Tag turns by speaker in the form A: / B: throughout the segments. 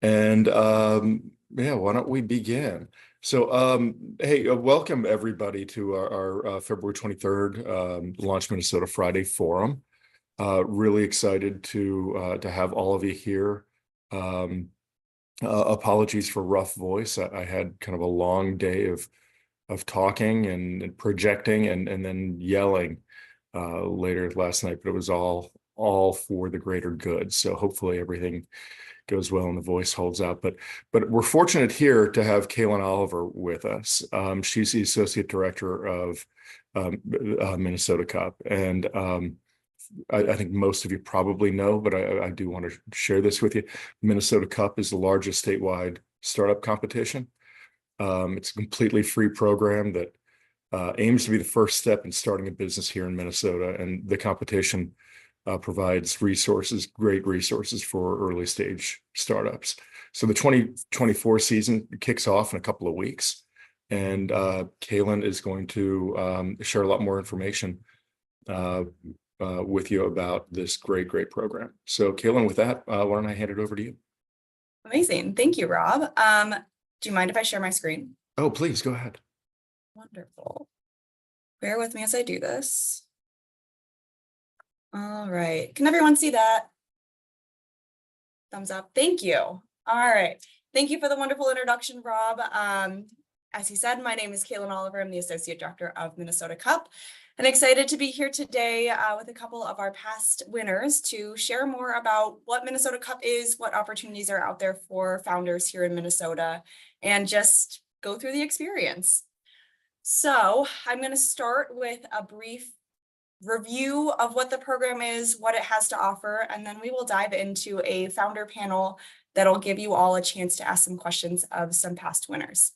A: And yeah, why don't we begin? So, hey, welcome everybody to our February 23rd Launch Minnesota Friday Forum. Really excited to have all of you here. Um, Apologies for rough voice. I had kind of a long day of talking and projecting and then yelling later last night, but it was all for the greater good. So hopefully everything goes well and the voice holds out. But we're fortunate here to have Kaylin Oliver with us. She's the associate director of Minnesota Cup, and I think most of you probably know, but I do want to share this with you. Minnesota Cup is the largest statewide startup competition. It's a completely free program that aims to be the first step in starting a business here in Minnesota, and the competition provides resources, great resources for early stage startups. So the 2024 season kicks off in a couple of weeks, and Kaylin is going to share a lot more information with you about this great program. So Kaylin, with that, why don't I hand it over to you?
B: Amazing. Thank you, Rob. Do you mind if I share my screen?
A: Oh, please go ahead.
B: Wonderful. Bear with me as I do this. All right. Can everyone see that? Thumbs up. Thank you. All right. Thank you for the wonderful introduction, Rob. As he said, my name is Kaylin Oliver. I'm the Associate Director of Minnesota Cup, and excited to be here today with a couple of our past winners to share more about what Minnesota Cup is, what opportunities are out there for founders here in Minnesota, and just go through the experience. So I'm going to start with a brief review of what the program is, what it has to offer, and then we will dive into a founder panel that'll give you all a chance to ask some questions of some past winners.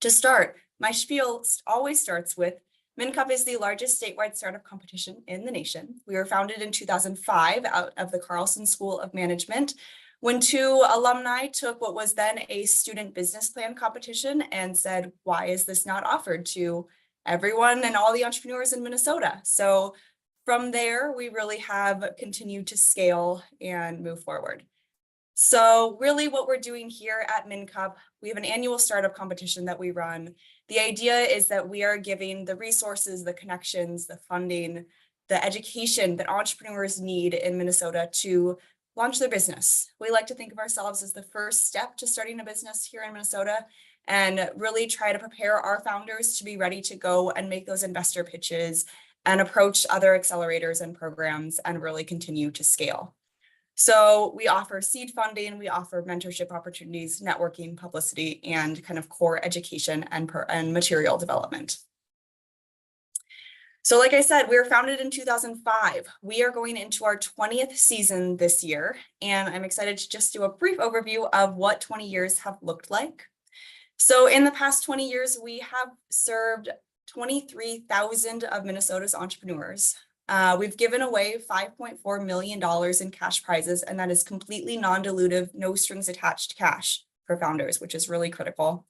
B: To start, my spiel always starts with MinCup is the largest statewide startup competition in the nation. We were founded in 2005 out of the Carlson School of Management, when two alumni took what was then a student business plan competition and said, why is this not offered to everyone and all the entrepreneurs in Minnesota? So from there, we really have continued to scale and move forward. So really what we're doing here at MinCup, we have an annual startup competition that we run. The idea is that we are giving the resources, the connections, the funding, the education that entrepreneurs need in Minnesota to launch their business. We like to think of ourselves as the first step to starting a business here in Minnesota, and really try to prepare our founders to be ready to go and make those investor pitches and approach other accelerators and programs and really continue to scale. So we offer seed funding, we offer mentorship opportunities, networking, publicity, and kind of core education and material development. So like I said, we were founded in 2005. We are going into our 20th season this year, and I'm excited to just do a brief overview of what 20 years have looked like. So in the past 20 years, we have served 23,000 of Minnesota's entrepreneurs. We've given away $5.4 million in cash prizes, and that is completely non-dilutive, no strings attached cash for founders, which is really critical.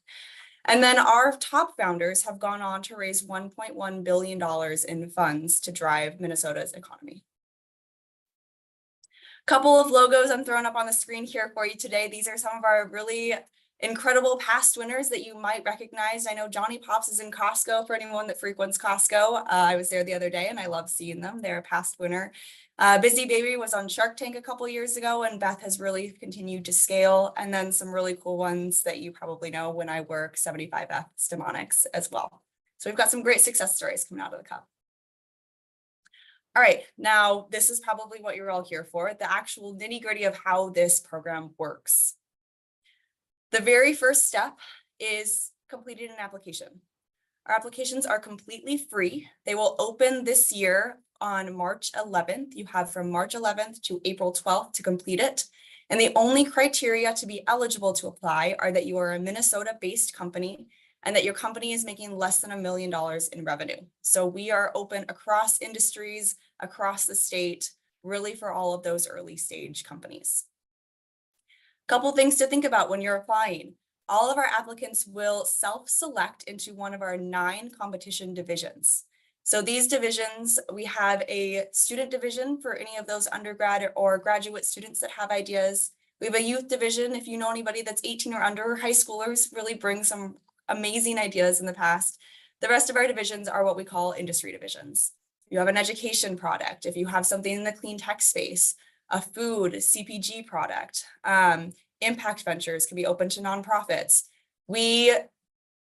B: And then our top founders have gone on to raise $1.1 billion in funds to drive Minnesota's economy. Couple of logos I'm throwing up on the screen here for you today. These are some of our really incredible past winners that you might recognize. I know Johnny Pops is in Costco for anyone that frequents Costco. I was there the other day and I love seeing them. They're a past winner. Busy Baby was on Shark Tank a couple years ago, and Beth has really continued to scale. And then some really cool ones that you probably know, When I Work, 75F, Stemonics as well. So we've got some great success stories coming out of the cup. All right, now this is probably what you're all here for, the actual nitty-gritty of how this program works. The very first step is completing an application. Our applications are completely free. They will open this year on March 11th. You have from March 11th to April 12th to complete it. And the only criteria to be eligible to apply are that you are a Minnesota-based company and that your company is making less than $1 million in revenue. So we are open across industries, across the state, really for all of those early stage companies. Couple things to think about when you're applying. All of our applicants will self-select into one of our 9 competition divisions. So these divisions, we have a student division for any of those undergrad or graduate students that have ideas. We have a youth division. If you know anybody that's 18 or under, high schoolers really bring some amazing ideas in the past. The rest of our divisions are what we call industry divisions. You have an education product. If you have something in the clean tech space, a food, CPG product, impact ventures can be open to nonprofits. We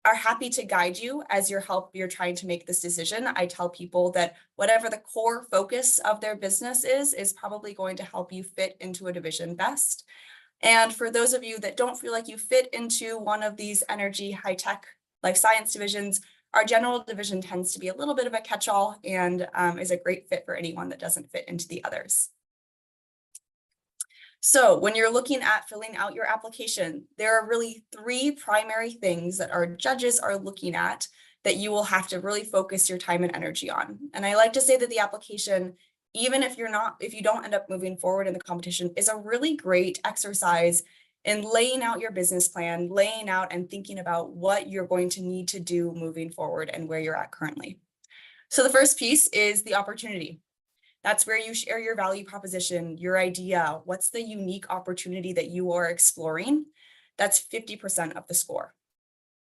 B: are happy to guide you as you're trying to make this decision. I tell people that whatever the core focus of their business is probably going to help you fit into a division best. And for those of you that don't feel like you fit into one of these energy, high tech, life science divisions, our general division tends to be a little bit of a catch-all and is a great fit for anyone that doesn't fit into the others. So when you're looking at filling out your application, there are really 3 primary things that our judges are looking at that you will have to really focus your time and energy on. And I like to say that the application, even if you don't end up moving forward in the competition, is a really great exercise in laying out your business plan, laying out and thinking about what you're going to need to do moving forward and where you're at currently. So the first piece is the opportunity. That's where you share your value proposition, your idea, what's the unique opportunity that you are exploring. That's 50% of the score.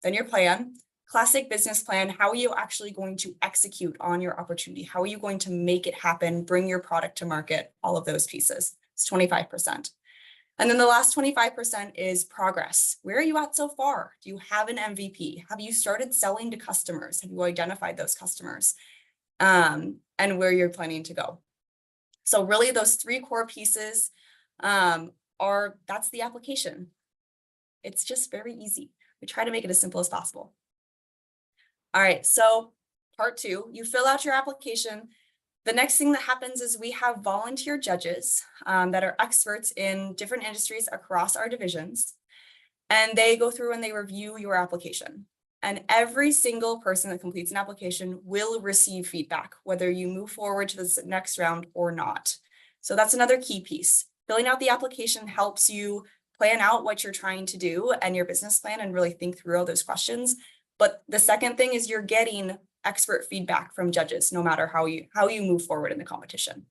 B: Then your plan, classic business plan. How are you actually going to execute on your opportunity? How are you going to make it happen, bring your product to market, all of those pieces. It's 25%. And then the last 25% is progress. Where are you at so far? Do you have an MVP? Have you started selling to customers? Have you identified those customers? And where you're planning to go? So really those 3 core pieces that's the application. It's just very easy. We try to make it as simple as possible. All right, so part 2, you fill out your application. The next thing that happens is we have volunteer judges that are experts in different industries across our divisions, and they go through and they review your application. And every single person that completes an application will receive feedback, whether you move forward to the next round or not. So that's another key piece. Filling out the application helps you plan out what you're trying to do and your business plan and really think through all those questions. But the second thing is you're getting expert feedback from judges, no matter how you move forward in the competition.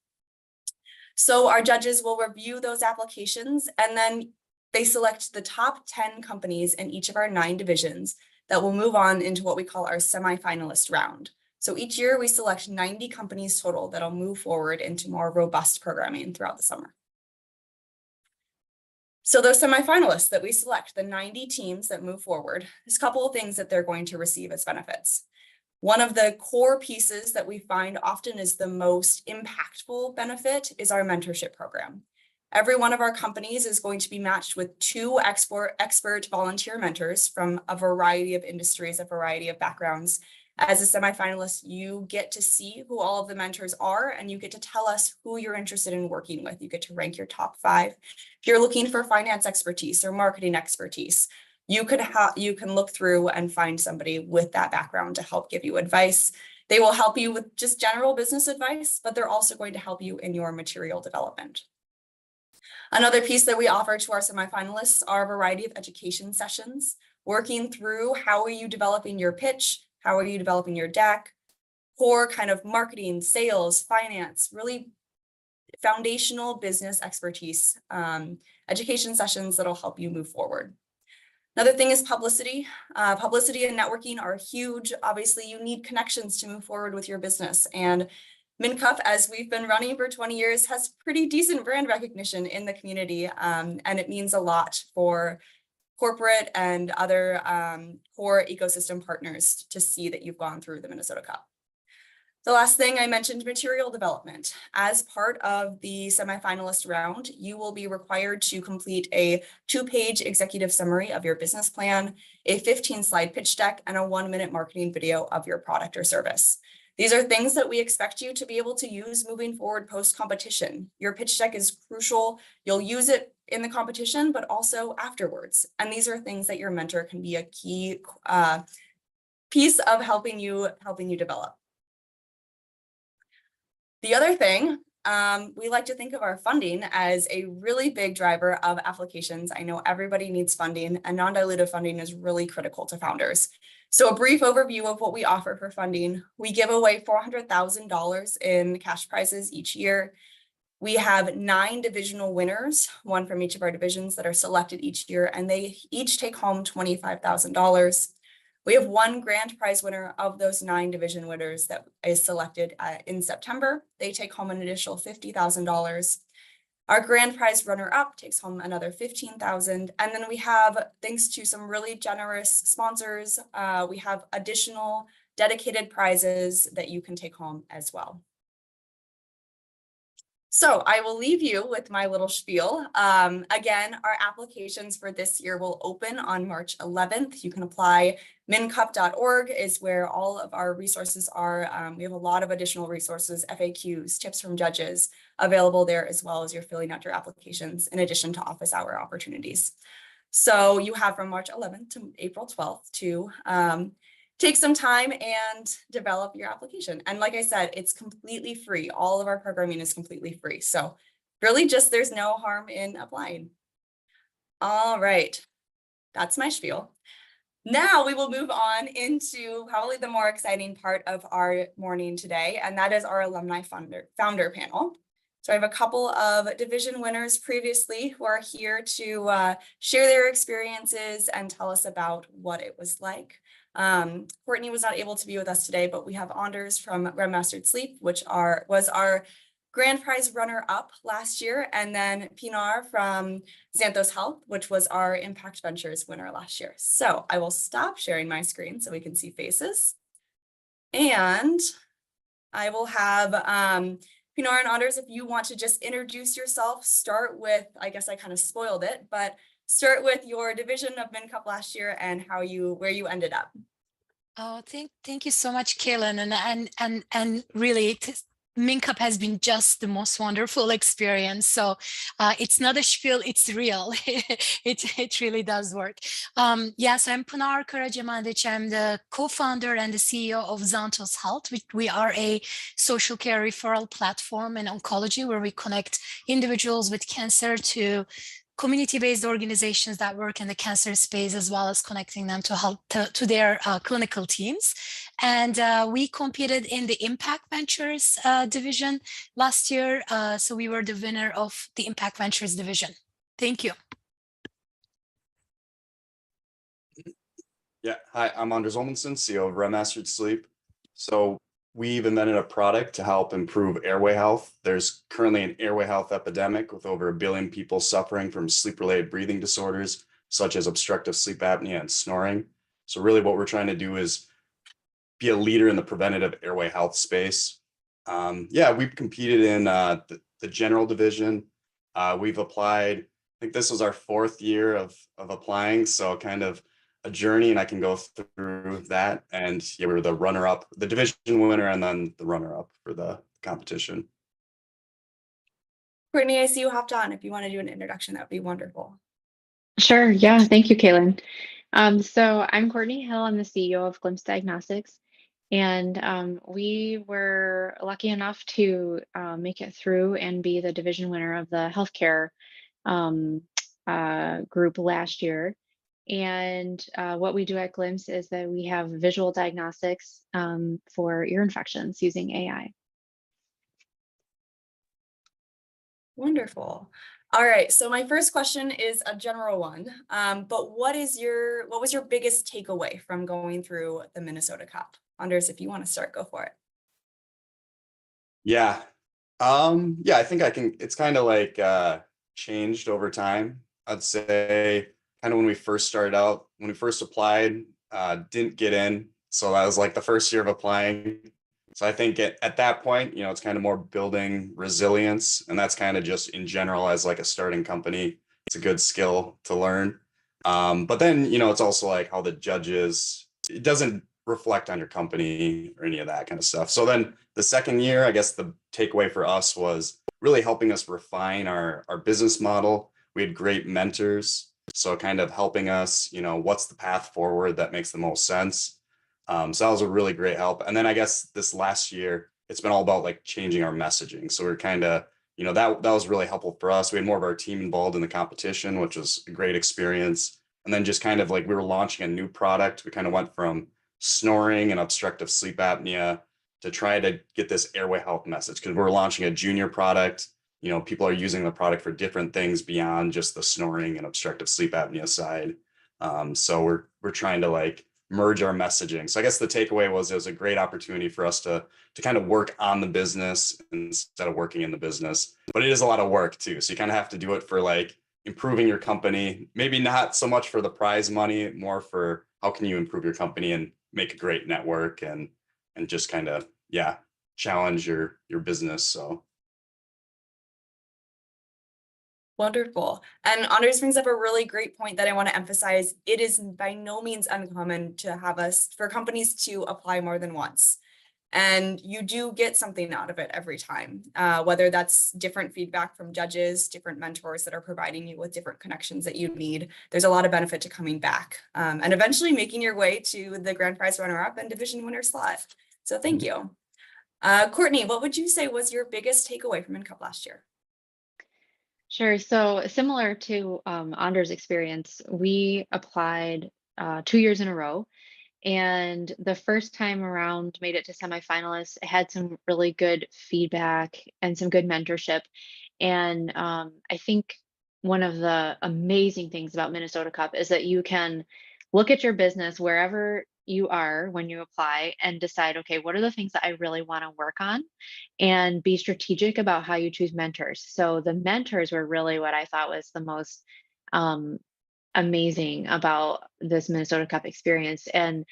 B: So our judges will review those applications, and then they select the top 10 companies in each of our 9 divisions that will move on into what we call our semifinalist round. So each year we select 90 companies total that'll move forward into more robust programming throughout the summer. So those semifinalists that we select, the 90 teams that move forward, there's a couple of things that they're going to receive as benefits. One of the core pieces that we find often is the most impactful benefit is our mentorship program. Every one of our companies is going to be matched with 2 expert volunteer mentors from a variety of industries, a variety of backgrounds. As a semifinalist, you get to see who all of the mentors are, and you get to tell us who you're interested in working with. You get to rank your top 5. If you're looking for finance expertise or marketing expertise, you can look through and find somebody with that background to help give you advice. They will help you with just general business advice, but they're also going to help you in your material development. Another piece that we offer to our semifinalists are a variety of education sessions, working through how are you developing your pitch, how are you developing your deck, core kind of marketing, sales, finance, really foundational business expertise, education sessions that'll help you move forward. Another thing is publicity. Publicity and networking are huge. Obviously, you need connections to move forward with your business. And MnCUF, as we've been running for 20 years, has pretty decent brand recognition in the community. And it means a lot for corporate and other core ecosystem partners to see that you've gone through the Minnesota Cup. The last thing I mentioned, material development. As part of the semifinalist round, you will be required to complete a 2-page executive summary of your business plan, a 15-slide pitch deck, and a 1-minute marketing video of your product or service. These are things that we expect you to be able to use moving forward post-competition. Your pitch deck is crucial. You'll use it in the competition, but also afterwards. And these are things that your mentor can be a key piece of helping you develop. The other thing, we like to think of our funding as a really big driver of applications. I know everybody needs funding, and non-dilutive funding is really critical to founders. So a brief overview of what we offer for funding. We give away $400,000 in cash prizes each year. We have 9 divisional winners, one from each of our divisions that are selected each year, and they each take home $25,000. We have 1 grand prize winner of those 9 division winners that is selected in September. They take home an additional $50,000. Our grand prize runner-up takes home another $15,000. And then we have, thanks to some really generous sponsors, we have additional dedicated prizes that you can take home as well. So I will leave you with my little spiel. Again, our applications for this year will open on March 11th. You can apply. MNCUP.org is where all of our resources are. We have a lot of additional resources, FAQs, tips from judges available there, as well as you're filling out your applications in addition to office hour opportunities. So you have from March 11th to April 12th to take some time and develop your application. And like I said, it's completely free. All of our programming is completely free. So really just there's no harm in applying. All right, that's my spiel. Now we will move on into probably the more exciting part of our morning today, and that is our alumni founder panel. So I have a couple of division winners previously who are here to share their experiences and tell us about what it was like. Courtney was not able to be with us today, but we have Anders from Red Mastered Sleep, which was our grand prize runner-up last year, and then Pinar from Xanthos Health, which was our Impact Ventures winner last year. So I will stop sharing my screen so we can see faces. And I will have Pinar and Anders, if you want to just introduce yourself, start with, I guess I kind of spoiled it, but start with your division of MNCUP last year and where you ended up.
C: Oh, thank you so much, Kaylin, and really, MNCUP has been just the most wonderful experience. So it's not a spiel, it's real. it really does work. Yes, I'm Pinar Karacamandic. I'm the co-founder and the CEO of Xanthos Health. We are a social care referral platform in oncology where we connect individuals with cancer to community-based organizations that work in the cancer space, as well as connecting them to their clinical teams. And we competed in the Impact Ventures division last year. So we were the winner of the Impact Ventures division. Thank you.
D: Yeah, hi, I'm Anders Olmensen, CEO of Red Mastered Sleep. So we've invented a product to help improve airway health. There's currently an airway health epidemic with over 1 billion people suffering from sleep-related breathing disorders, such as obstructive sleep apnea and snoring. So really what we're trying to do is be a leader in the preventative airway health space. Yeah, we've competed in the general division. We've applied, I think this was our 4th year of applying, so kind of a journey, and I can go through that. And yeah, we were the runner-up, the division winner, and then the runner-up for the competition.
B: Courtney, I see you hopped on. If you want to do an introduction, that would be wonderful.
E: Sure. Yeah. Thank you, Kaylin. So I'm Courtney Hill. I'm the CEO of Glimpse Diagnostics. And we were lucky enough to make it through and be the division winner of the healthcare group last year. And what we do at Glimpse is that we have visual diagnostics for ear infections using AI.
B: Wonderful. All right, so my first question is a general one, but what was your biggest takeaway from going through the Minnesota Cup? Anders, if you want to start, go for it.
D: Yeah. Yeah, I think it's kind of like changed over time. I'd say kind of when we first started out, when we first applied, didn't get in. So that was like the first year of applying. So I think at that point, it's kind of more building resilience, and that's kind of just in general as like a starting company. It's a good skill to learn. But then, it's also like how the judges, it doesn't reflect on your company or any of that kind of stuff. So then the second year, I guess the takeaway for us was really helping us refine our business model. We had great mentors. So kind of helping us, what's the path forward that makes the most sense. So that was a really great help. And then I guess this last year, it's been all about like changing our messaging. So we're kind of, that was really helpful for us. We had more of our team involved in the competition, which was a great experience. And then just kind of like we were launching a new product. We kind of went from snoring and obstructive sleep apnea to try to get this airway health message, because we're launching a junior product. you know, people are using the product for different things beyond just the snoring and obstructive sleep apnea side. So we're trying to like merge our messaging. So I guess the takeaway was it was a great opportunity for us to kind of work on the business instead of working in the business. But it is a lot of work too. So you kind of have to do it for like improving your company, maybe not so much for the prize money, more for how can you improve your company and make a great network and just kind of, yeah, challenge your business. So
B: Wonderful. And Anders brings up a really great point that I want to emphasize. It is by no means uncommon to have for companies to apply more than once. And you do get something out of it every time, whether that's different feedback from judges, different mentors that are providing you with different connections that you need. There's a lot of benefit to coming back and eventually making your way to the grand prize runner-up and division winner slot. So thank you. Courtney, what would you say was your biggest takeaway from NCUP last year?
E: Sure. So similar to Anders' experience, we applied 2 years in a row. And the first time around, made it to semifinalists, had some really good feedback and some good mentorship. And I think one of the amazing things about Minnesota Cup is that you can look at your business wherever you are when you apply and decide, okay, what are the things that I really want to work on? And be strategic about how you choose mentors. So the mentors were really what I thought was the most um, amazing about this Minnesota Cup experience. And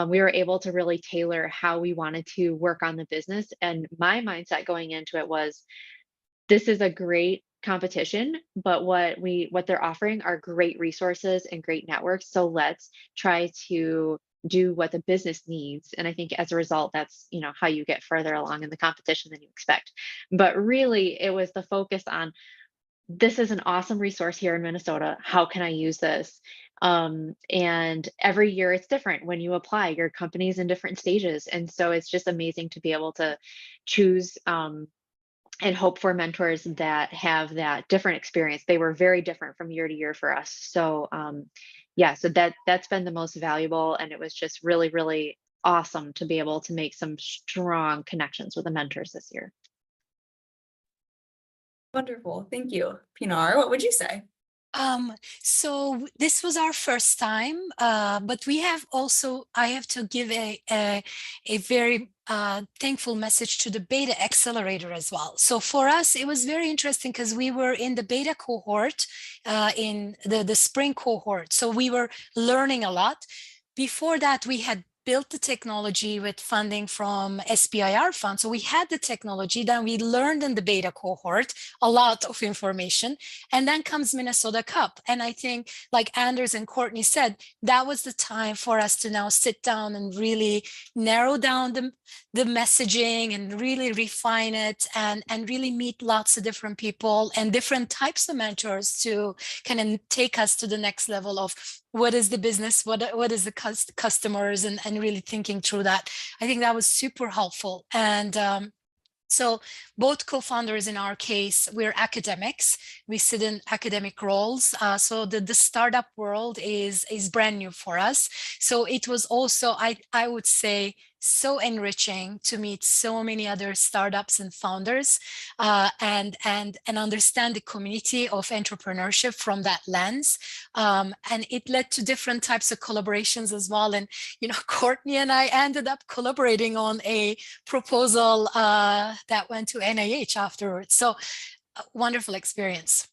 E: we were able to really tailor how we wanted to work on the business. And my mindset going into it was, this is a great competition, but what they're offering are great resources and great networks. So let's try to do what the business needs. And I think as a result, that's, you know, how you get further along in the competition than you expect. But really, it was the focus on, this is an awesome resource here in Minnesota. How can I use this? And every year it's different. When you apply, your company's in different stages. And so it's just amazing to be able to choose and hope for mentors that have that different experience. They were very different from year to year for us. So yeah, so that's been the most valuable. And it was just really, really awesome to be able to make some strong connections with the mentors this year.
B: Wonderful. Thank you. Pinar, what would you say?
C: So this was our first time, but we have also, I have to give a very thankful message to the beta accelerator as well. So for us, it was very interesting because we were in the beta cohort, in the spring cohort. So we were learning a lot. Before that, we had built the technology with funding from SBIR fund. So we had the technology, then we learned in the beta cohort a lot of information, and then comes Minnesota Cup. And I think, like Anders and Courtney said, that was the time for us to now sit down and really narrow down the messaging and really refine it and really meet lots of different people and different types of mentors to kind of take us to the next level of what is the business, what is the customers, and really thinking through that. I think that was super helpful. And so both co-founders in our case, we're academics. We sit in academic roles. So the startup world is brand new for us. So it was also, I would say, so enriching to meet so many other startups and founders and understand the community of entrepreneurship from that lens. And it led to different types of collaborations as well. And, you know, Courtney and I ended up collaborating on a proposal that went to NIH afterwards. So wonderful experience.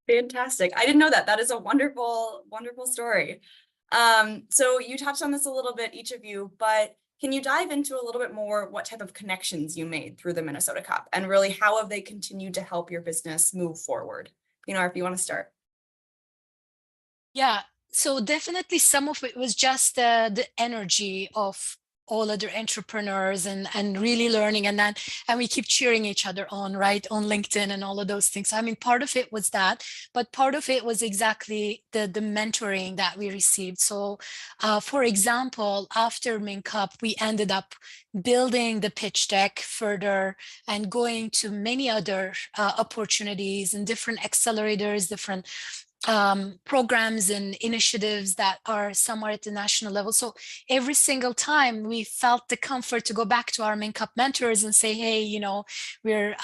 B: Fantastic. I didn't know that. That is a wonderful, wonderful story. So you touched on this a little bit, each of you, but can you dive into a little bit more what type of connections you made through the Minnesota Cup and really how have they continued to help your business move forward? Pinar, if you want to start.
C: Yeah, so definitely some of it was just the energy of all other entrepreneurs and really learning, and we keep cheering each other on, right, on LinkedIn and all of those things. I mean, part of it was that, but part of it was exactly the mentoring that we received. So for example, after MinCup, we ended up building the pitch deck further and going to many other opportunities and different accelerators, different programs and initiatives that are somewhere at the national level. So every single time we felt the comfort to go back to our MinCup mentors and say, hey, you know, we're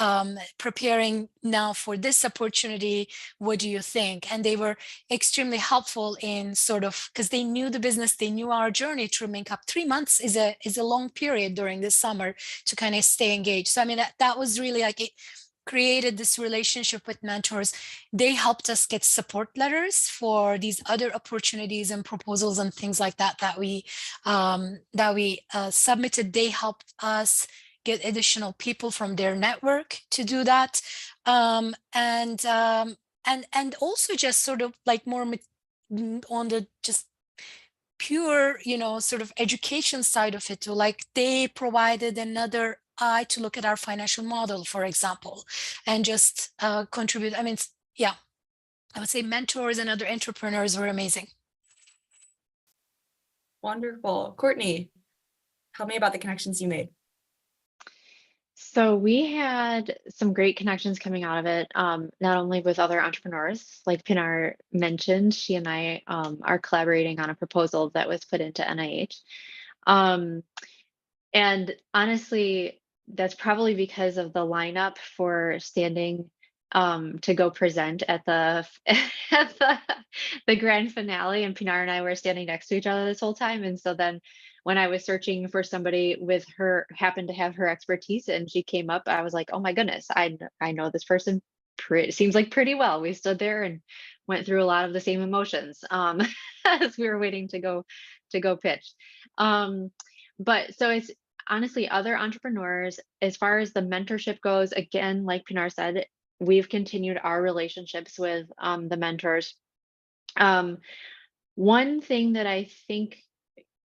C: preparing now for this opportunity. What do you think? And they were extremely helpful in sort of, because they knew the business, they knew our journey through MinCup. 3 months is a long period during the summer to kind of stay engaged. So I mean, that was really like it created this relationship with mentors. They helped us get support letters for these other opportunities and proposals and things like that that we submitted. They helped us get additional people from their network to do that, and also just sort of like more on the just pure, you know, sort of education side of it too. Like they provided another eye to look at our financial model, for example, and just contribute. I mean, yeah, I would say mentors and other entrepreneurs were amazing.
B: Wonderful. Courtney, tell me about the connections you made.
E: So we had some great connections coming out of it, not only with other entrepreneurs, like Pinar mentioned, she and I are collaborating on a proposal that was put into NIH. And honestly, that's probably because of the lineup for standing to go present at the at the grand finale, and Pinar and I were standing next to each other this whole time. And so then when I was searching for somebody with her, happened to have her expertise, and she came up, I was like, oh my goodness, I know this person seems like pretty well. We stood there and went through a lot of the same emotions as we were waiting to go pitch. But so it's honestly other entrepreneurs. As far as the mentorship goes, again, like Pinar said, we've continued our relationships with the mentors. One thing that I think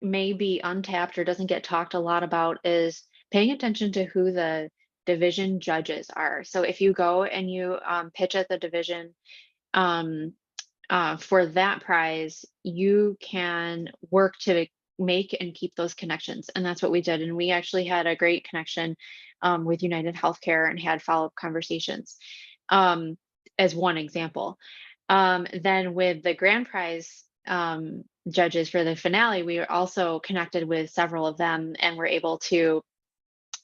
E: may be untapped or doesn't get talked a lot about is paying attention to who the division judges are. So if you go and you pitch at the division for that prize, you can work to make and keep those connections. And that's what we did. And we actually had a great connection with United Healthcare and had follow-up conversations as one example. Then with the grand prize judges for the finale, we were also connected with several of them and were able to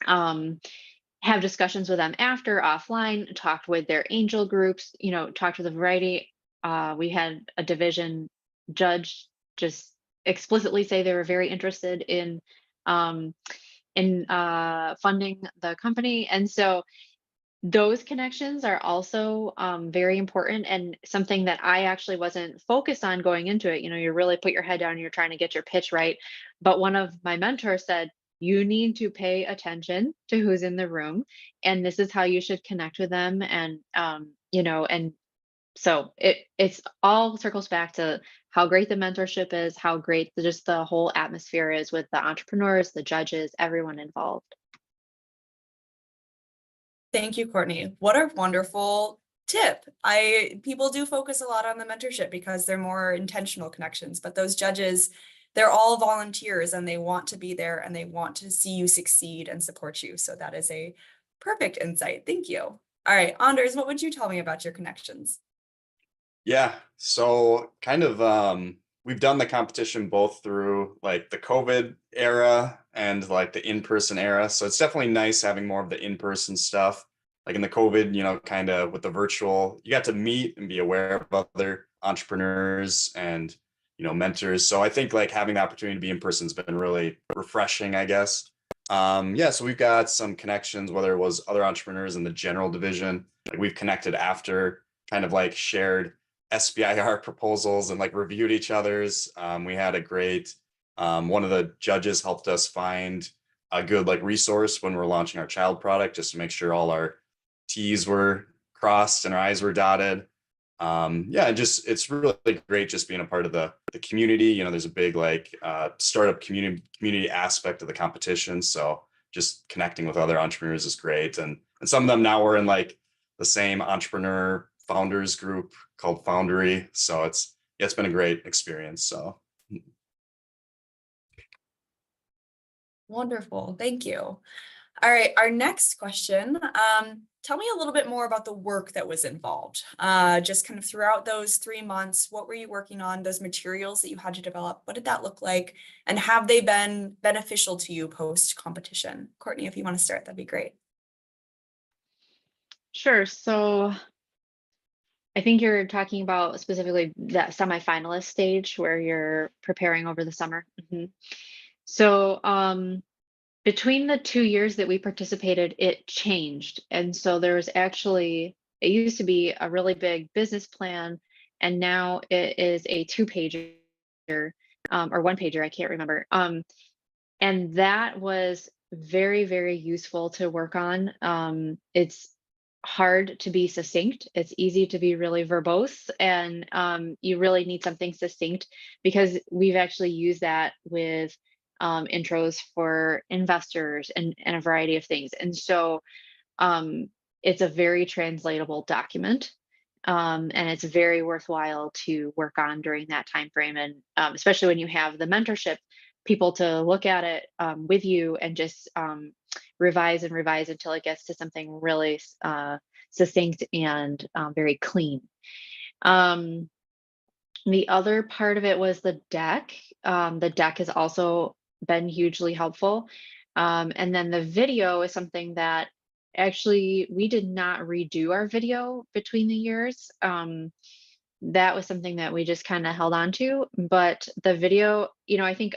E: have discussions with them after offline, talked with their angel groups, you know, talked with a variety. We had a division judge just explicitly say they were very interested in funding the company. And so those connections are also very important, and something that I actually wasn't focused on going into it. You know, you really put your head down and you're trying to get your pitch right. But one of my mentors said, you need to pay attention to who's in the room, and this is how you should connect with them. And you know, and so it's all circles back to how great the mentorship is, how great just the whole atmosphere is with the entrepreneurs, the judges, everyone involved.
B: Thank you, Courtney. What a wonderful tip. People do focus a lot on the mentorship because they're more intentional connections, but those judges, they're all volunteers and they want to be there and they want to see you succeed and support you. So that is a perfect insight. Thank you. All right, Anders, what would you tell me about your connections?
D: Yeah, so kind of we've done the competition both through like the COVID era and like the in-person era. So it's definitely nice having more of the in-person stuff. Like in the COVID, you know, kind of with the virtual, you got to meet and be aware of other entrepreneurs and, you know, mentors. So I think like having the opportunity to be in person has been really refreshing, I guess. Yeah, so we've got some connections, whether it was other entrepreneurs in the general division, like we've connected after, kind of like shared SBIR proposals and like reviewed each other's. We had a great, one of the judges helped us find a good like resource when we're launching our child product, just to make sure all our T's were crossed and our I's were dotted. Yeah, and just it's really great just being a part of the community. You know, there's a big like startup community aspect of the competition. So just connecting with other entrepreneurs is great. And some of them now we're in like the same entrepreneur founders group called Foundry. So it's been a great experience. So
B: Wonderful. Thank you. All right, our next question. Tell me a little bit more about the work that was involved. Just kind of throughout those 3 months, what were you working on? Those materials that you had to develop, what did that look like? And have they been beneficial to you post-competition? Courtney, if you want to start, that'd be great.
E: Sure. So I think you're talking about specifically that semifinalist stage where you're preparing over the summer. So between the 2 years that we participated, it changed. And so there was actually, it used to be a really big business plan, and now it is a 2-pager or 1-pager, I can't remember. And that was very, very useful to work on. It's hard to be succinct. It's easy to be really verbose, and you really need something succinct because we've actually used that with intros for investors and a variety of things. And so it's a very translatable document. And it's very worthwhile to work on during that time frame, and especially when you have the mentorship people to look at it with you and just revise and revise until it gets to something really succinct and very clean. The other part of it was the deck. The deck has also been hugely helpful. And then the video is something that actually we did not redo our video between the years. That was something that we just kind of held on to. But the video, I think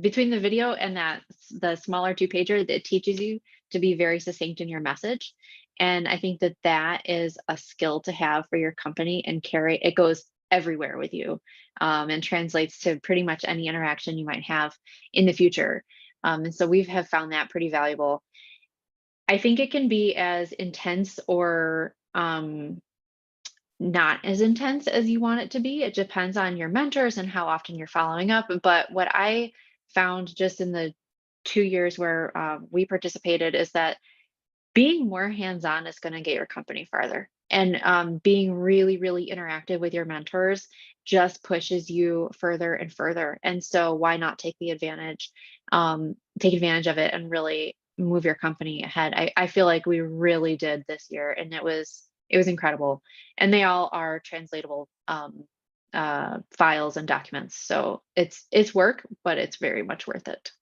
E: between the video and the smaller 2-pager, that teaches you to be very succinct in your message. And I think that is a skill to have for your company and it goes everywhere with you, and translates to pretty much any interaction you might have in the future. And so we have found that pretty valuable. I think it can be as intense or not as intense as you want it to be. It depends on your mentors and how often you're following up. But what I found just in the 2 years where we participated is that being more hands-on is going to get your company farther. And being really, really interactive with your mentors just pushes you further and further. And so why not take advantage of it and really move your company ahead? I feel like we really did this year, and it was incredible. And they all are translatable files and documents. So it's work, but it's very much worth it.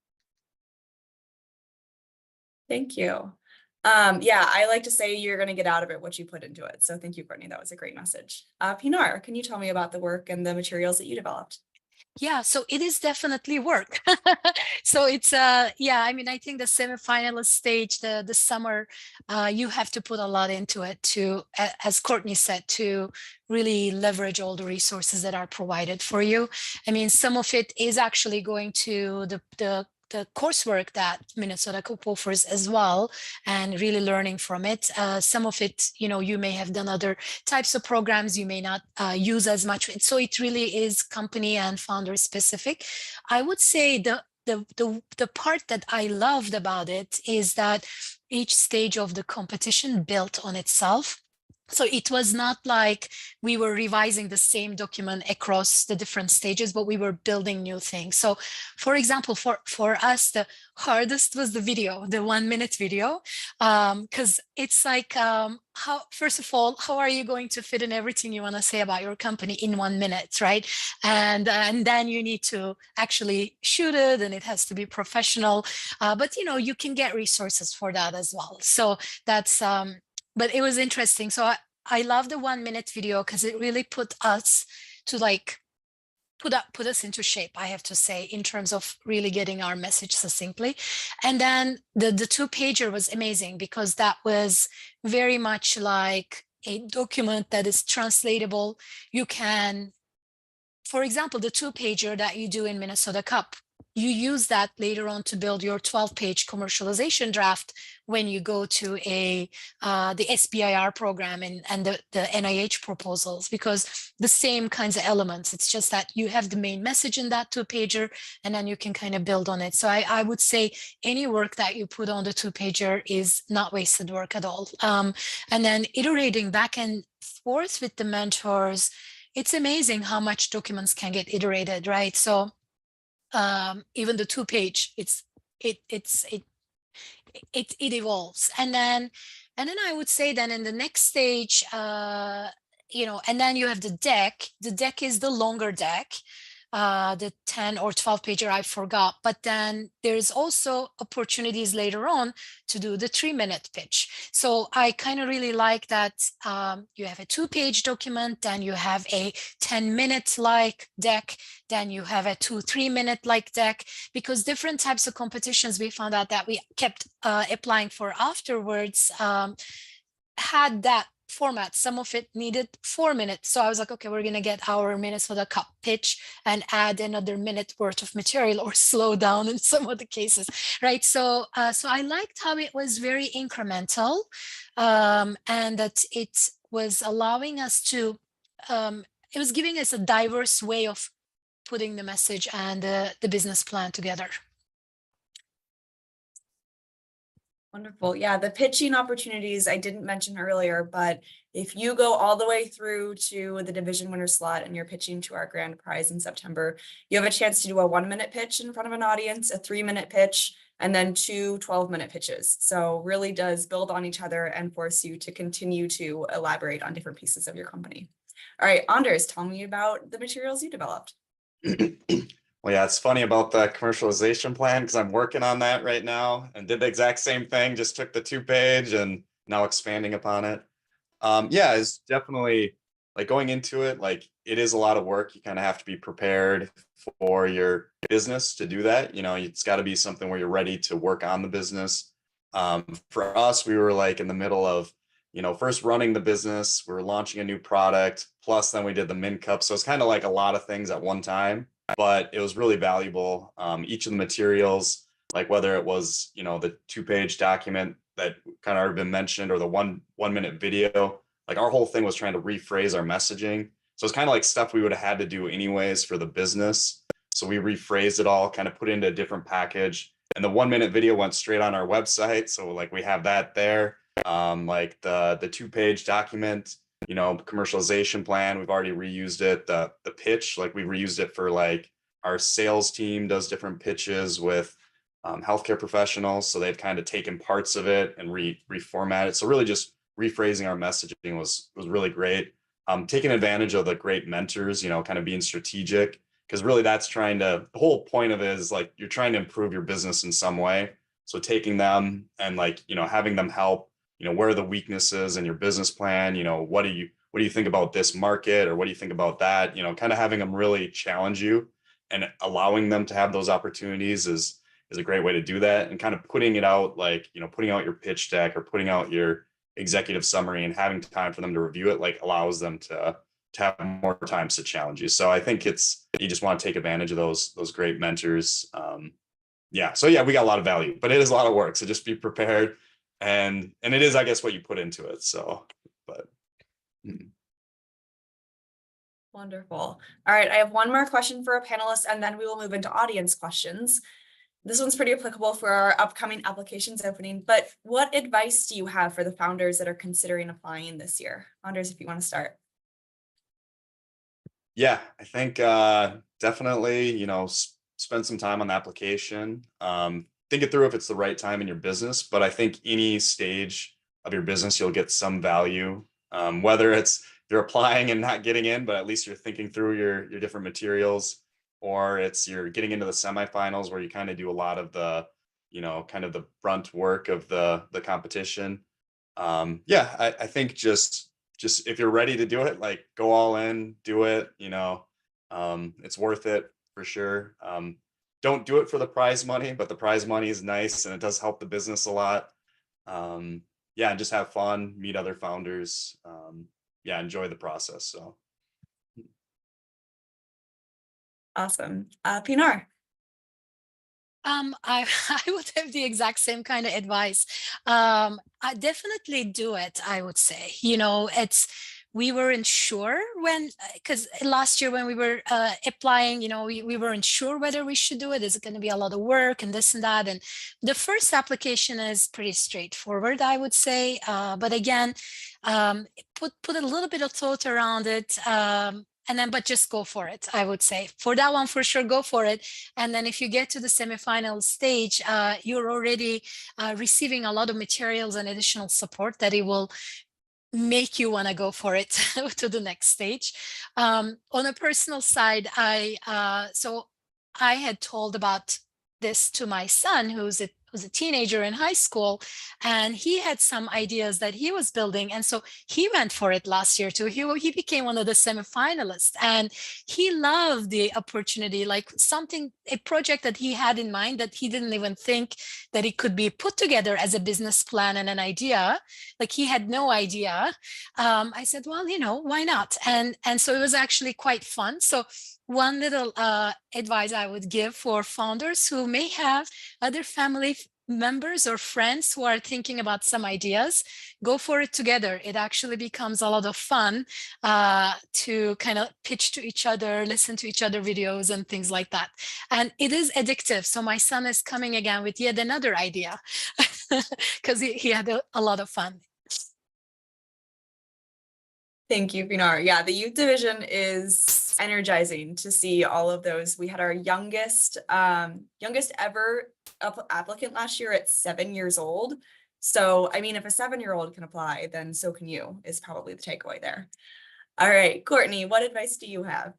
B: Thank you. Yeah, I like to say you're going to get out of it what you put into it. So thank you, Courtney. That was a great message. Pinar, can you tell me about the work and the materials that you developed?
C: Yeah, so it is definitely work. So it's I mean, I think the semifinalist stage, the summer, you have to put a lot into it to, as Courtney said, to really leverage all the resources that are provided for you. I mean, some of it is actually going to the coursework that Minnesota Coop offers as well, and really learning from it. Some of it, you may have done other types of programs you may not use as much. So it really is company and founder specific. I would say the part that I loved about it is that each stage of the competition built on itself. So it was not like we were revising the same document across the different stages, but we were building new things. So for example, for us, the hardest was the video, the 1-minute video, because it's like, first of all, how are you going to fit in everything you want to say about your company in 1 minute, right? And then you need to actually shoot it, and it has to be professional. But you can get resources for that as well. So that's but it was interesting. So I love the 1-minute video because it really put us to put us into shape, I have to say, in terms of really getting our message succinctly. And then the 2-pager was amazing because that was very much like a document that is translatable. You can, for example, the 2-pager that you do in Minnesota Cup, you use that later on to build your 12-page commercialization draft when you go to the SBIR program and the NIH proposals, because the same kinds of elements. It's just that you have the main message in that 2-pager, and then you can kind of build on it. So I would say any work that you put on the 2-pager is not wasted work at all. And then iterating back and forth with the mentors, it's amazing how much documents can get iterated, right? So even the 2-page, it evolves. And then I would say then in the next stage, you know, and then you have the deck. The deck is the longer deck, the 10 or 12 pager, I forgot. But then there's also opportunities later on to do the 3-minute pitch. So I kind of really like that you have a 2-page document, then you have a 10-minute like deck, then you have a 2-3-minute like deck, because different types of competitions we found out that we kept applying for afterwards had that format. Some of it needed 4 minutes. So I was like, okay, we're going to get our minutes for the cup pitch and add another minute worth of material, or slow down in some of the cases, right? So I liked how it was very incremental, and that it was allowing us to, it was giving us a diverse way of putting the message and the business plan together.
B: Wonderful. Yeah, the pitching opportunities I didn't mention earlier, but if you go all the way through to the division winner slot and you're pitching to our grand prize in September, you have a chance to do a 1-minute pitch in front of an audience, a 3-minute pitch, and then 2 12-minute pitches. So really does build on each other and force you to continue to elaborate on different pieces of your company. All right, Anders, tell me about the materials you developed.
D: Well, yeah, it's funny about the commercialization plan, because I'm working on that right now and did the exact same thing, just took the 2-page and now expanding upon it. Yeah, it's definitely like going into it, like it is a lot of work. You kind of have to be prepared for your business to do that. You know, it's got to be something where you're ready to work on the business. For us, we were like in the middle of, you know, first running the business, we were launching a new product, plus then we did the Min Cup. So it's kind of like a lot of things at one time, but it was really valuable. Each of the materials, like whether it was, you know, the 2-page document that kind of already been mentioned, or the 1-minute video, like our whole thing was trying to rephrase our messaging. So it's kind of like stuff we would have had to do anyways for the business. So we rephrased it all, kind of put it into a different package. And the 1-minute video went straight on our website. So like we have that there. Like the 2-page document, you know, commercialization plan, we've already reused it. The pitch, like we reused it for like our sales team does different pitches with healthcare professionals. So they've kind of taken parts of it and reformatted. So really just rephrasing our messaging was really great. Taking advantage of the great mentors, you know, kind of being strategic, because really that's the whole point of it is like you're trying to improve your business in some way. So taking them and like, you know, having them help, you know, where are the weaknesses in your business plan? You know, what do you think about this market, or what do you think about that? You know, kind of having them really challenge you and allowing them to have those opportunities is a great way to do that. And kind of putting it out, like, you know, putting out your pitch deck or putting out your executive summary and having time for them to review it, like allows them to have more times to challenge you. So I think you just want to take advantage of those great mentors. Yeah. So yeah, we got a lot of value, but it is a lot of work. So just be prepared. And it is, I guess, what you put into it. So, but.
B: Wonderful. All right, I have one more question for our panelists, and then we will move into audience questions. This one's pretty applicable for our upcoming applications opening, but what advice do you have for the founders that are considering applying this year? Anders, if you want to start.
D: Yeah, I think definitely, you know, spend some time on the application. Think it through if it's the right time in your business, but I think any stage of your business, you'll get some value, whether it's you're applying and not getting in, but at least you're thinking through your different materials, or you're getting into the semifinals where you kind of do a lot of the, you know, kind of the brunt work of the competition. Yeah, I think just if you're ready to do it, like go all in, do it, you know, it's worth it for sure. Don't do it for the prize money, but the prize money is nice and it does help the business a lot. Yeah, and just have fun, meet other founders. Yeah, enjoy the process. So.
B: Awesome. Pinar.
C: I would have the exact same kind of advice. I definitely do it, I would say. You know, we weren't sure because last year when we were applying, you know, we weren't sure whether we should do it. Is it going to be a lot of work and this and that? And the first application is pretty straightforward, I would say. But again, put a little bit of thought around it. then, but just go for it, I would say. For that one, for sure, go for it. And then if you get to the semifinal stage, you're already receiving a lot of materials and additional support that it will make you want to go for it to the next stage. On a personal side, so I had told about this to my son, who's a teenager in high school, and he had some ideas that he was building, and so he went for it last year too. He became one of the semifinalists, and he loved the opportunity, like a project that he had in mind that he didn't even think that it could be put together as a business plan and an idea. Like, he had no idea. I said, well, why not? And so it was actually quite fun. So one little advice I would give for founders who may have other family members or friends who are thinking about some ideas, go for it together. It actually becomes a lot of fun to kind of pitch to each other, listen to each other videos and things like that. And it is addictive. So my son is coming again with yet another idea because he had a lot of fun.
B: Thank you, Pinar. Yeah, the youth division is energizing to see all of those. We had our youngest ever applicant last year at 7 years old. So, I mean, if a 7-year-old can apply, then so can you, is probably the takeaway there. All right, Courtney, what advice do you have?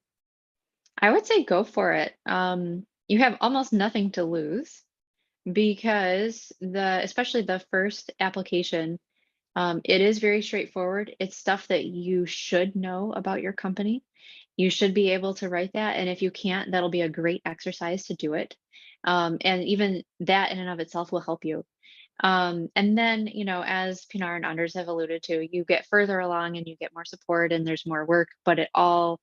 E: I would say go for it. You have almost nothing to lose because especially the first application, it is very straightforward. It's stuff that you should know about your company. You should be able to write that. And if you can't, that'll be a great exercise to do it. And even that in and of itself will help you. And then, as Pinar and Anders have alluded to, you get further along and you get more support and there's more work, but it all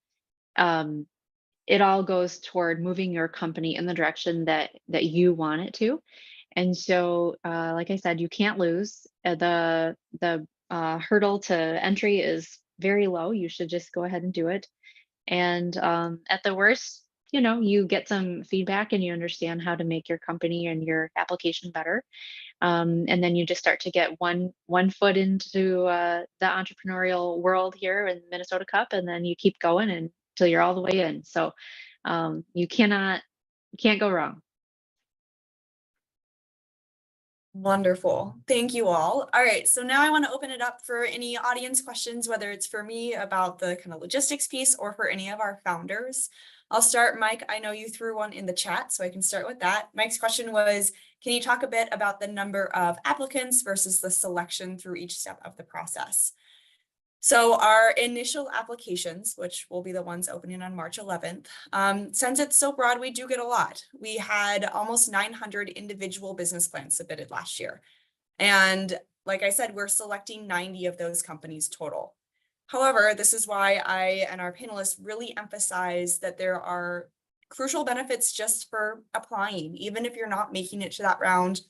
E: goes toward moving your company in the direction that you want it to. And so, like I said, you can't lose. The hurdle to entry is very low. You should just go ahead and do it. And at the worst, you get some feedback and you understand how to make your company and your application better. And then you just start to get one foot into the entrepreneurial world here in Minnesota Cup, and then you keep going until you're all the way in. So you can't go wrong.
B: Wonderful. Thank you all. All right, so now I want to open it up for any audience questions, whether it's for me about the kind of logistics piece or for any of our founders. I'll start, Mike. I know you threw one in the chat, so I can start with that. Mike's question was, can you talk a bit about the number of applicants versus the selection through each step of the process? So our initial applications, which will be the ones opening on March 11th, since it's so broad, we do get a lot. We had almost 900 individual business plans submitted last year. And like I said, we're selecting 90 of those companies total. However, this is why I and our panelists really emphasize that there are crucial benefits just for applying, even if you're not making it to that round.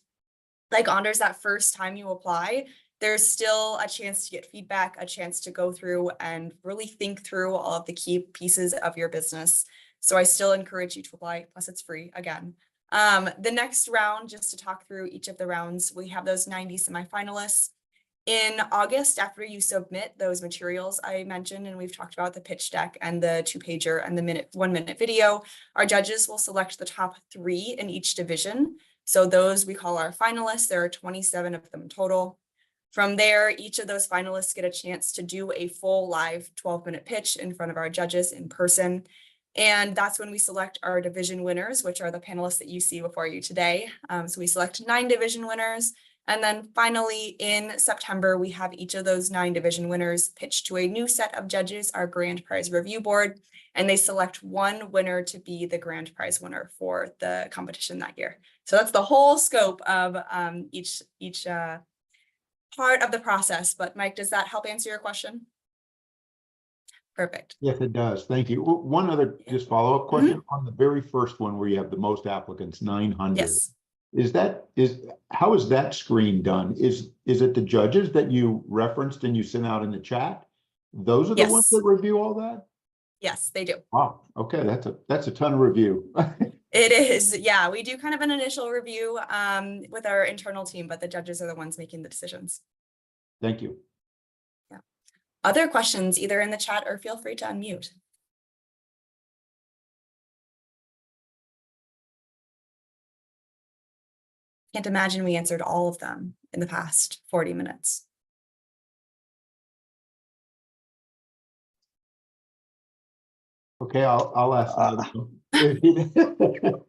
B: Like Anders, that first time you apply, there's still a chance to get feedback, a chance to go through and really think through all of the key pieces of your business. So I still encourage you to apply, plus it's free again. The next round, just to talk through each of the rounds, we have those 90 semifinalists. In August, after you submit those materials I mentioned, and we've talked about the pitch deck and the 2-pager and the 1-minute video, our judges will select the top 3 in each division. So those we call our finalists. There are 27 of them total. From there, each of those finalists get a chance to do a full live 12-minute pitch in front of our judges in person. And that's when we select our division winners, which are the panelists that you see before you today. So we select 9 division winners. And then finally, in September, we have each of those 9 division winners pitched to a new set of judges, our grand prize review board, and they select one winner to be the grand prize winner for the competition that year. So that's the whole scope of each part of the process. But Mike, does that help answer your question? Perfect.
F: Yes, it does. Thank you. One other just follow-up question on the very first one where you have the most applicants, 900.
B: Yes.
F: How is that screen done? Is it the judges that you referenced and you sent out in the chat? Those are the ones that review all that?
B: Yes, they do.
F: Wow. Okay, that's a ton of review.
B: It is. Yeah, we do kind of an initial review with our internal team, but the judges are the ones making the decisions.
F: Thank you.
B: Yeah. Other questions, either in the chat or feel free to unmute. can't imagine we answered all of them in the past 40 minutes.
F: Okay, I'll ask another one.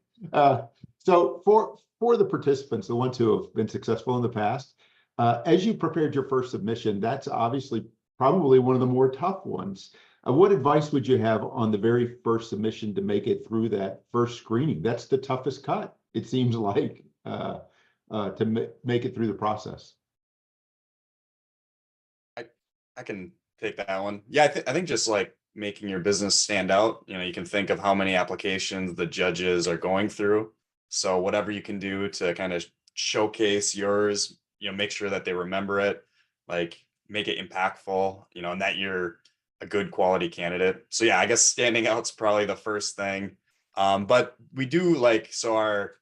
F: So for the participants, the ones who have been successful in the past, as you prepared your first submission, that's obviously probably one of the more tough ones. What advice would you have on the very first submission to make it through that first screening? That's the toughest cut, it seems like, to make it through the process.
D: I can take that one. Yeah, I think just like making your business stand out. You know, you can think of how many applications the judges are going through. So whatever you can do to kind of showcase yours, you know, make sure that they remember it, like make it impactful, you know, and that you're a good quality candidate. So yeah, I guess standing out's probably the first thing. But we do like, so our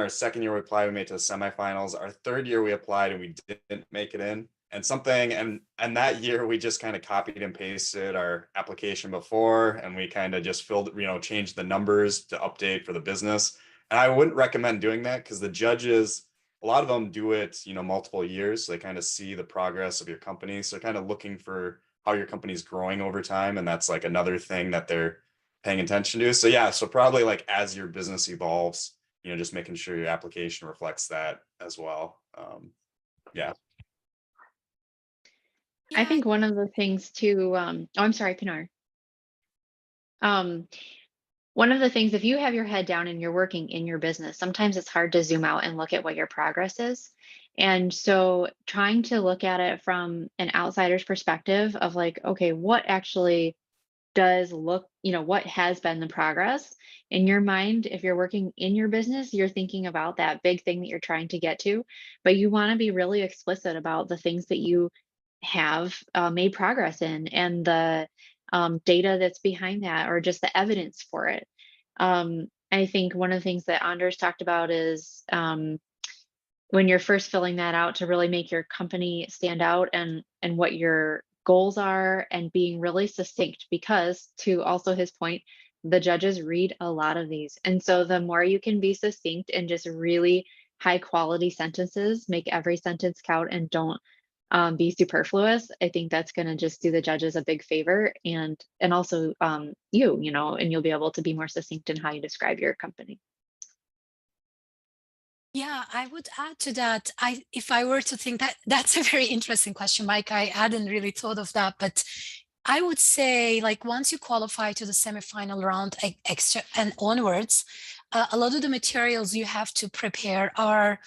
D: second year we applied, we made it to the semifinals. Our third year we applied and we didn't make it in. And that year we just kind of copied and pasted our application before, and we kind of just filled, you know, changed the numbers to update for the business. And I wouldn't recommend doing that because the judges, a lot of them do it, you know, multiple years. So they kind of see the progress of your company. So they're kind of looking for how your company's growing over time. And that's like another thing that they're paying attention to. So yeah, so probably like as your business evolves, you know, just making sure your application reflects that as well. Yeah.
E: I think one of the things too, oh, I'm sorry, Pinar. One of the things, if you have your head down and you're working in your business, sometimes it's hard to zoom out and look at what your progress is. And so trying to look at it from an outsider's perspective of like, okay, what actually does look, you know, what has been the progress in your mind? If you're working in your business, you're thinking about that big thing that you're trying to get to, but you want to be really explicit about the things that you have made progress in and the data that's behind that, or just the evidence for it. I think one of the things that Anders talked about is when you're first filling that out, to really make your company stand out and what your goals are, and being really succinct, because to also his point, the judges read a lot of these. And so the more you can be succinct and just really high quality sentences, make every sentence count and don't be superfluous, I think that's going to just do the judges a big favor, and also you know, and you'll be able to be more succinct in how you describe your company.
C: Yeah, I would add to that. If I were to think that, that's a very interesting question, Mike. I hadn't really thought of that, but I would say, like, once you qualify to the semifinal round extra and onwards, a lot of the materials you have to prepare are,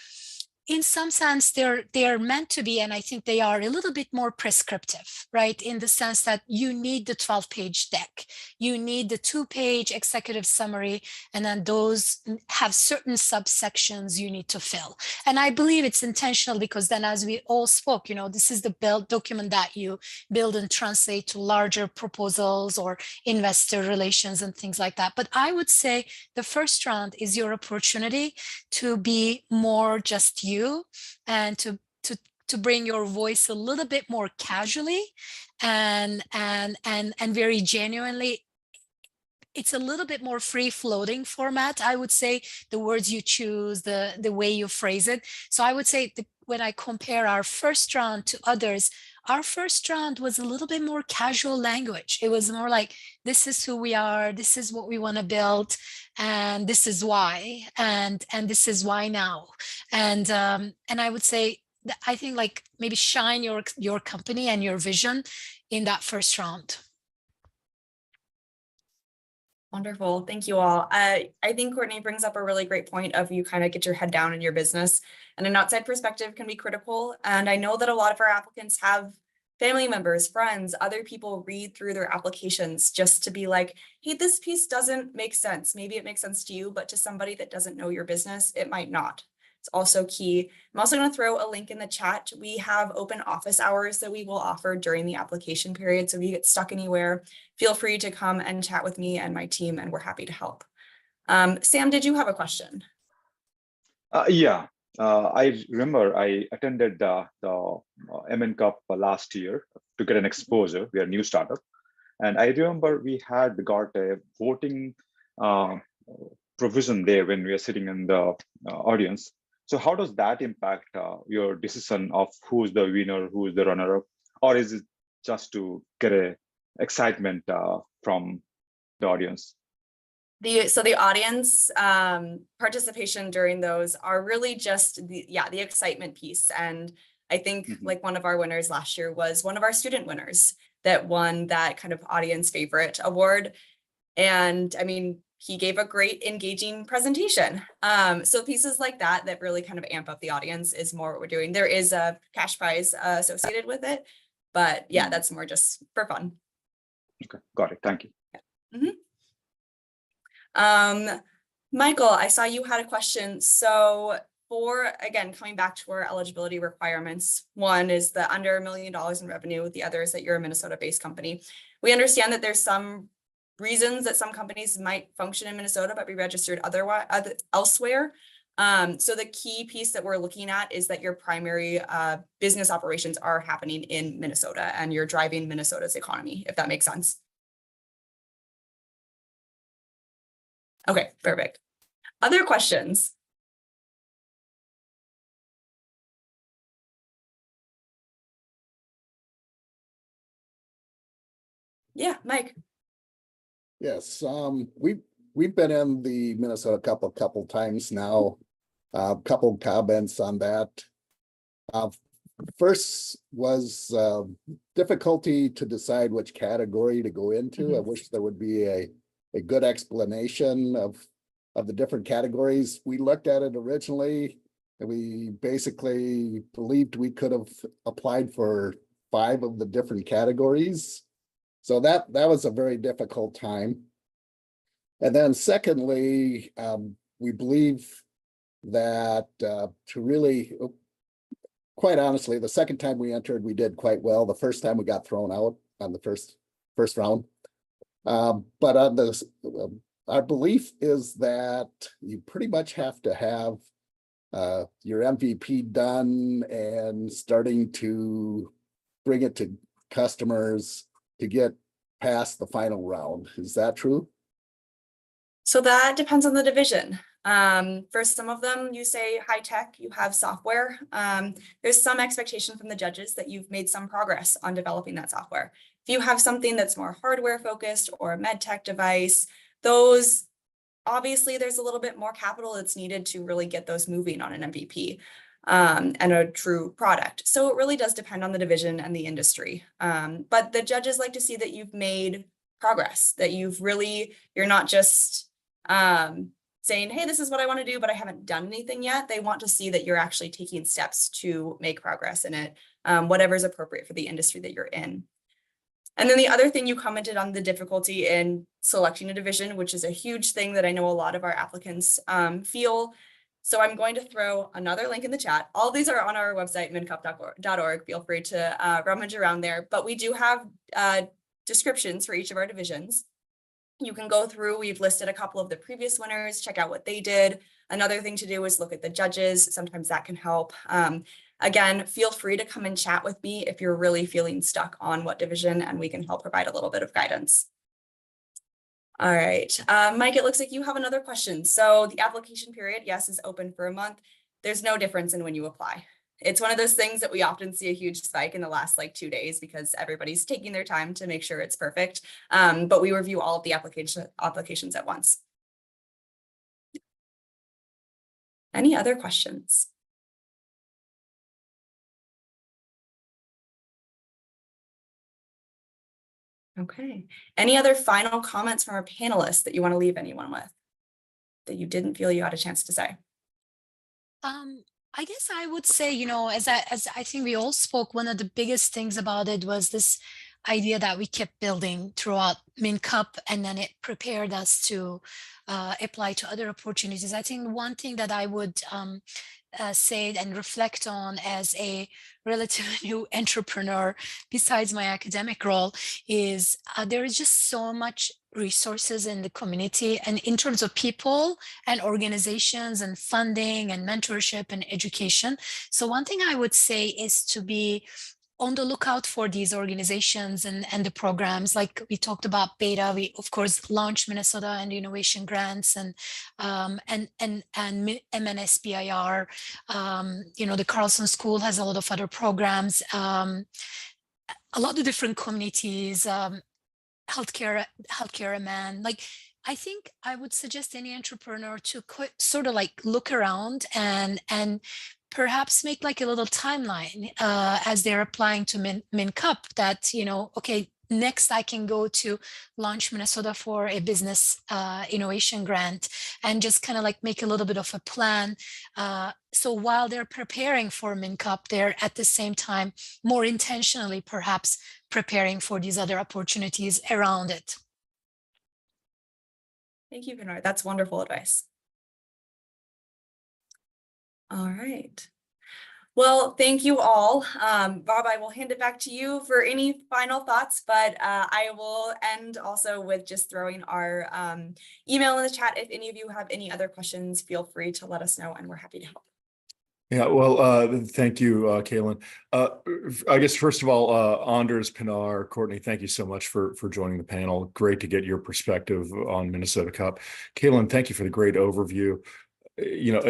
C: in some sense, they're meant to be, and I think they are a little bit more prescriptive, right? In the sense that you need the 12-page deck, you need the 2-page executive summary, and then those have certain subsections you need to fill. And I believe it's intentional because then, as we all spoke, you know, this is the build document that you build and translate to larger proposals or investor relations and things like that. But I would say the first round is your opportunity to be more just you, and to bring your voice a little bit more casually and very genuinely. It's a little bit more free floating format, I would say, the words you choose, the way you phrase it. So I would say when I compare our first round to others, our first round was a little bit more casual language. It was more like, this is who we are, this is what we want to build, and this is why, and this is why now. And I would say that I think, like, maybe shine your company and your vision in that first round.
B: Wonderful. Thank you all. I think Courtney brings up a really great point of, you kind of get your head down in your business, and an outside perspective can be critical. And I know that a lot of our applicants have family members, friends, other people read through their applications just to be like, hey, this piece doesn't make sense. Maybe it makes sense to you, but to somebody that doesn't know your business, it might not. It's also key. I'm also going to throw a link in the chat. We have open office hours that we will offer during the application period. So if you get stuck anywhere, feel free to come and chat with me and my team, and we're happy to help. Sam, did you have a question?
G: Yeah, I remember I attended the MN Cup last year to get an exposure. We are a new startup. And I remember we had got a voting provision there when we were sitting in the audience. So how does that impact your decision of who's the winner, who is the runner-up, or is it just to get a excitement from the audience?
B: So the audience participation during those are really just the excitement piece. And I think like one of our winners last year was one of our student winners that won that kind of audience favorite award. And I mean, he gave a great engaging presentation. So pieces like that really kind of amp up the audience is more what we're doing. There is a cash prize associated with it, but yeah, that's more just for fun.
G: Okay, got it. Thank you.
B: Michael, I saw you had a question. So again, coming back to our eligibility requirements, one is the under $1 million in revenue. The other is that you're a Minnesota-based company. We understand that there's some reasons that some companies might function in Minnesota, but be registered elsewhere. So the key piece that we're looking at is that your primary business operations are happening in Minnesota and you're driving Minnesota's economy, if that makes sense. Okay, perfect. Other questions? Yeah, Mike.
H: Yes, we've been in the Minnesota Cup a couple times now. Couple comments on that. First was difficulty to decide which category to go into. I wish there would be a good explanation of the different categories. We looked at it originally, and we basically believed we could have applied for 5 of the different categories. So that was a very difficult time. And then secondly, we believe that to really, quite honestly, the second time we entered, we did quite well. The first time we got thrown out on the first round. But on this, our belief is that you pretty much have to have your MVP done and starting to bring it to customers to get past the final round. Is that true?
B: So that depends on the division. For some of them, you say high tech, you have software. There's some expectation from the judges that you've made some progress on developing that software. If you have something that's more hardware focused or a med tech device, those obviously there's a little bit more capital that's needed to really get those moving on an MVP and a true product. So it really does depend on the division and the industry. But the judges like to see that you've made progress, that you're not just saying, hey, this is what I want to do, but I haven't done anything yet. They want to see that you're actually taking steps to make progress in it, whatever is appropriate for the industry that you're in. And then the other thing you commented on the difficulty in selecting a division, which is a huge thing that I know a lot of our applicants feel. So I'm going to throw another link in the chat. All these are on our website, mincup.org. Feel free to rummage around there, but we do have descriptions for each of our divisions. You can go through, we've listed a couple of the previous winners, check out what they did. Another thing to do is look at the judges. Sometimes that can help. Again, feel free to come and chat with me if you're really feeling stuck on what division, and we can help provide a little bit of guidance. All right, Mike, it looks like you have another question. So the application period, yes, is open for a month. There's no difference in when you apply. It's one of those things that we often see a huge spike in the last 2 days because everybody's taking their time to make sure it's perfect. But we review all of the applications at once. Any other questions? Okay. Any other final comments from our panelists that you want to leave anyone with that you didn't feel you had a chance to say?
C: I guess I would say, as I think we all spoke, one of the biggest things about it was this idea that we kept building throughout MinCup, and then it prepared us to apply to other opportunities. I think one thing that I would say and reflect on as a relatively new entrepreneur, besides my academic role, is there is just so much resources in the community, and in terms of people and organizations and funding and mentorship and education. So one thing I would say is to be on the lookout for these organizations and the programs. Like we talked about Beta, we of course launched Minnesota and Innovation Grants and MNSBIR. You know, the Carlson School has a lot of other programs. A lot of different communities, healthcare man. Like, I think I would suggest any entrepreneur to sort of like look around and perhaps make like a little timeline as they're applying to MinCup that, you know, okay, next I can go to Launch Minnesota for a business innovation grant, and just kind of like make a little bit of a plan. So while they're preparing for MinCup, they're at the same time more intentionally perhaps preparing for these other opportunities around it.
B: Thank you, Bernard. That's wonderful advice. All right. Well, thank you all. Bob, I will hand it back to you for any final thoughts, but I will end also with just throwing our email in the chat. If any of you have any other questions, feel free to let us know and we're happy to help.
A: Yeah, well, thank you, Kaylin. I guess, first of all, Anders, Pinar, Courtney, thank you so much for joining the panel. Great to get your perspective on Minnesota Cup. Kaylin, thank you for the great overview. You know,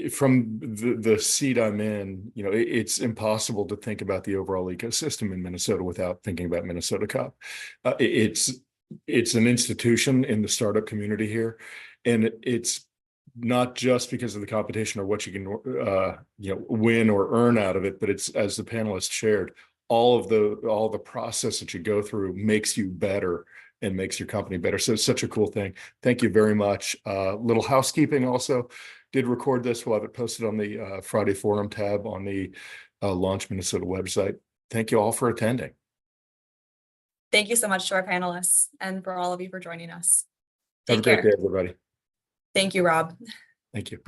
A: from the seat I'm in, you know, it's impossible to think about the overall ecosystem in Minnesota without thinking about Minnesota Cup. It's an institution in the startup community here, and it's not just because of the competition or what you can you know, win or earn out of it, but it's, as the panelists shared, all the process that you go through makes you better and makes your company better. So it's such a cool thing. Thank you very much. Little housekeeping also, did record this. We'll have it posted on the Friday Forum tab on the Launch Minnesota website. Thank you all for attending.
B: Thank you so much to our panelists and for all of you for joining us.
A: Have a great day, everybody.
B: Thank you, Rob.
A: Thank you.